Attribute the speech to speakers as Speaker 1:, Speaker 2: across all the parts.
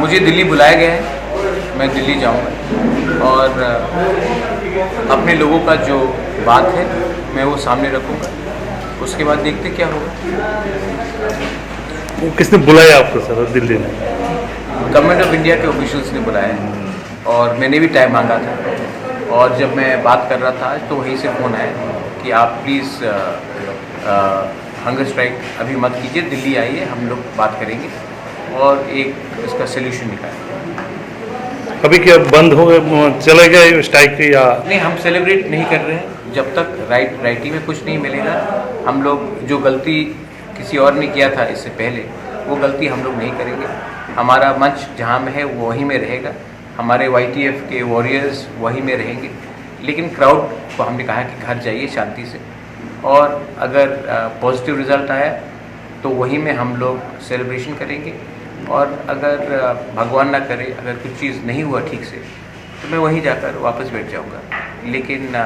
Speaker 1: मुझे दिल्ली बुलाया गया है, मैं दिल्ली जाऊंगा और अपने लोगों का जो बात है मैं वो सामने रखूंगा। उसके बाद देखते क्या होगा।
Speaker 2: वो किसने बुलाया आपको सर दिल्ली में?
Speaker 1: गवर्नमेंट ऑफ इंडिया के ऑफिशियल्स ने बुलाया है और मैंने भी टाइम मांगा था, और जब मैं बात कर रहा था तो वहीं से फ़ोन आया कि आप प्लीज़ हंगर स्ट्राइक अभी मत कीजिए, दिल्ली आइए, हम लोग बात करेंगे और एक इसका सोल्यूशन निकालेंगे।
Speaker 2: अभी क्या बंद हो गए, चले गए स्ट्राइक या
Speaker 1: नहीं, हम सेलिब्रेट नहीं कर रहे हैं जब तक राइटी में कुछ नहीं मिलेगा। हम लोग जो गलती किसी और ने किया था इससे पहले, वो गलती हम लोग नहीं करेंगे। हमारा मंच जहाँ में है वो वहीं में रहेगा, हमारे YTF के वॉरियर्स वहीं में रहेंगे, लेकिन क्राउड को हमने कहा कि घर जाइए शांति से, और अगर पॉजिटिव रिज़ल्ट आया तो वहीं में हम लोग सेलिब्रेशन करेंगे, और अगर भगवान ना करे अगर कुछ चीज़ नहीं हुआ ठीक से तो मैं वहीं जाकर वापस बैठ जाऊंगा। लेकिन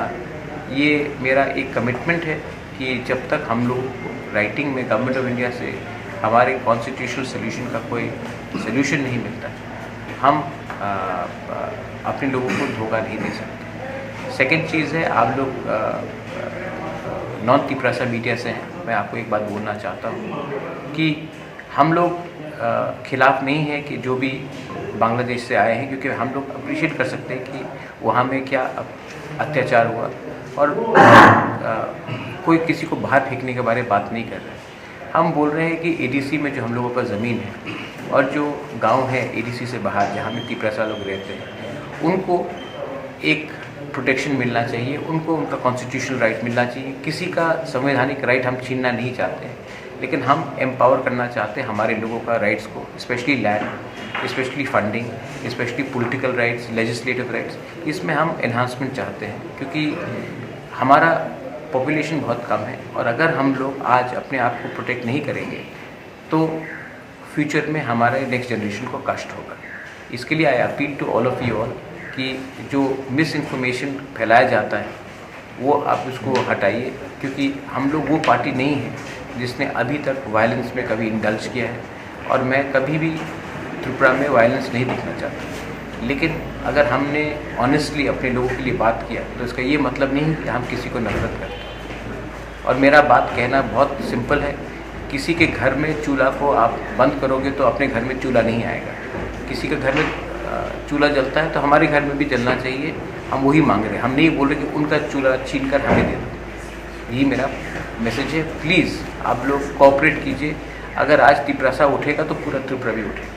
Speaker 1: ये मेरा एक कमिटमेंट है कि जब तक हम लोग राइटिंग में गवर्नमेंट ऑफ इंडिया से हमारे कॉन्स्टिट्यूशनल सोल्यूशन का कोई सोल्यूशन नहीं मिलता, हम अपने लोगों को धोखा नहीं दे सकते। सेकंड चीज़ है, आप लोग नॉन तिपरासा मीडिया से हैं, मैं आपको एक बात बोलना चाहता हूँ कि हम लोग खिलाफ नहीं है कि जो भी बांग्लादेश से आए हैं, क्योंकि हम लोग अप्रिशिएट कर सकते हैं कि वहाँ में क्या अत्याचार हुआ, और कोई किसी को बाहर फेंकने के बारे में बात नहीं कर रहे हैं। हम बोल रहे हैं कि ADC में जो हम लोगों पर ज़मीन है और जो गांव है ADC से बाहर जहाँ में तिपरासा लोग रहते हैं, उनको एक प्रोटेक्शन मिलना चाहिए, उनको उनका कॉन्स्टिट्यूशनल राइट मिलना चाहिए। किसी का संवैधानिक राइट हम छीनना नहीं चाहते हैं, लेकिन हम एम्पावर करना चाहते हैं हमारे लोगों का राइट्स को, specially land, specially funding, specially political rights, legislative rights. इसमें हम एनहांसमेंट चाहते हैं, क्योंकि हमारा पॉपुलेशन बहुत कम है, और अगर हम लोग आज अपने आप को प्रोटेक्ट नहीं करेंगे तो फ्यूचर में हमारे नेक्स्ट जनरेशन को कष्ट होगा। इसके लिए I appeal to all of you all कि जो मिस इन्फॉर्मेशन फैलाया जाता है वो आप उसको हटाइए, क्योंकि हम लोग वो पार्टी नहीं है जिसने अभी तक वायलेंस में कभी इंडल्ज किया है, और मैं कभी भी त्रिपुरा में वायलेंस नहीं देखना चाहता। लेकिन अगर हमने ऑनेस्टली अपने लोगों के लिए बात किया तो इसका ये मतलब नहीं कि हम किसी को नफरत करते। और मेरा बात कहना बहुत सिंपल है, किसी के घर में चूल्हा को आप बंद करोगे तो अपने घर में चूल्हा नहीं आएगा। किसी के घर में चूल्हा जलता है तो हमारे घर में भी जलना चाहिए, हम वही मांग रहे हैं। हम नहीं बोल रहे कि उनका चूल्हा छीन कर हमें दे दो। यही मेरा मैसेज है। प्लीज़ आप लोग कोऑपरेट कीजिए। अगर आज तिपरासा उठेगा तो पूरा त्रिपुरा भी उठेगा।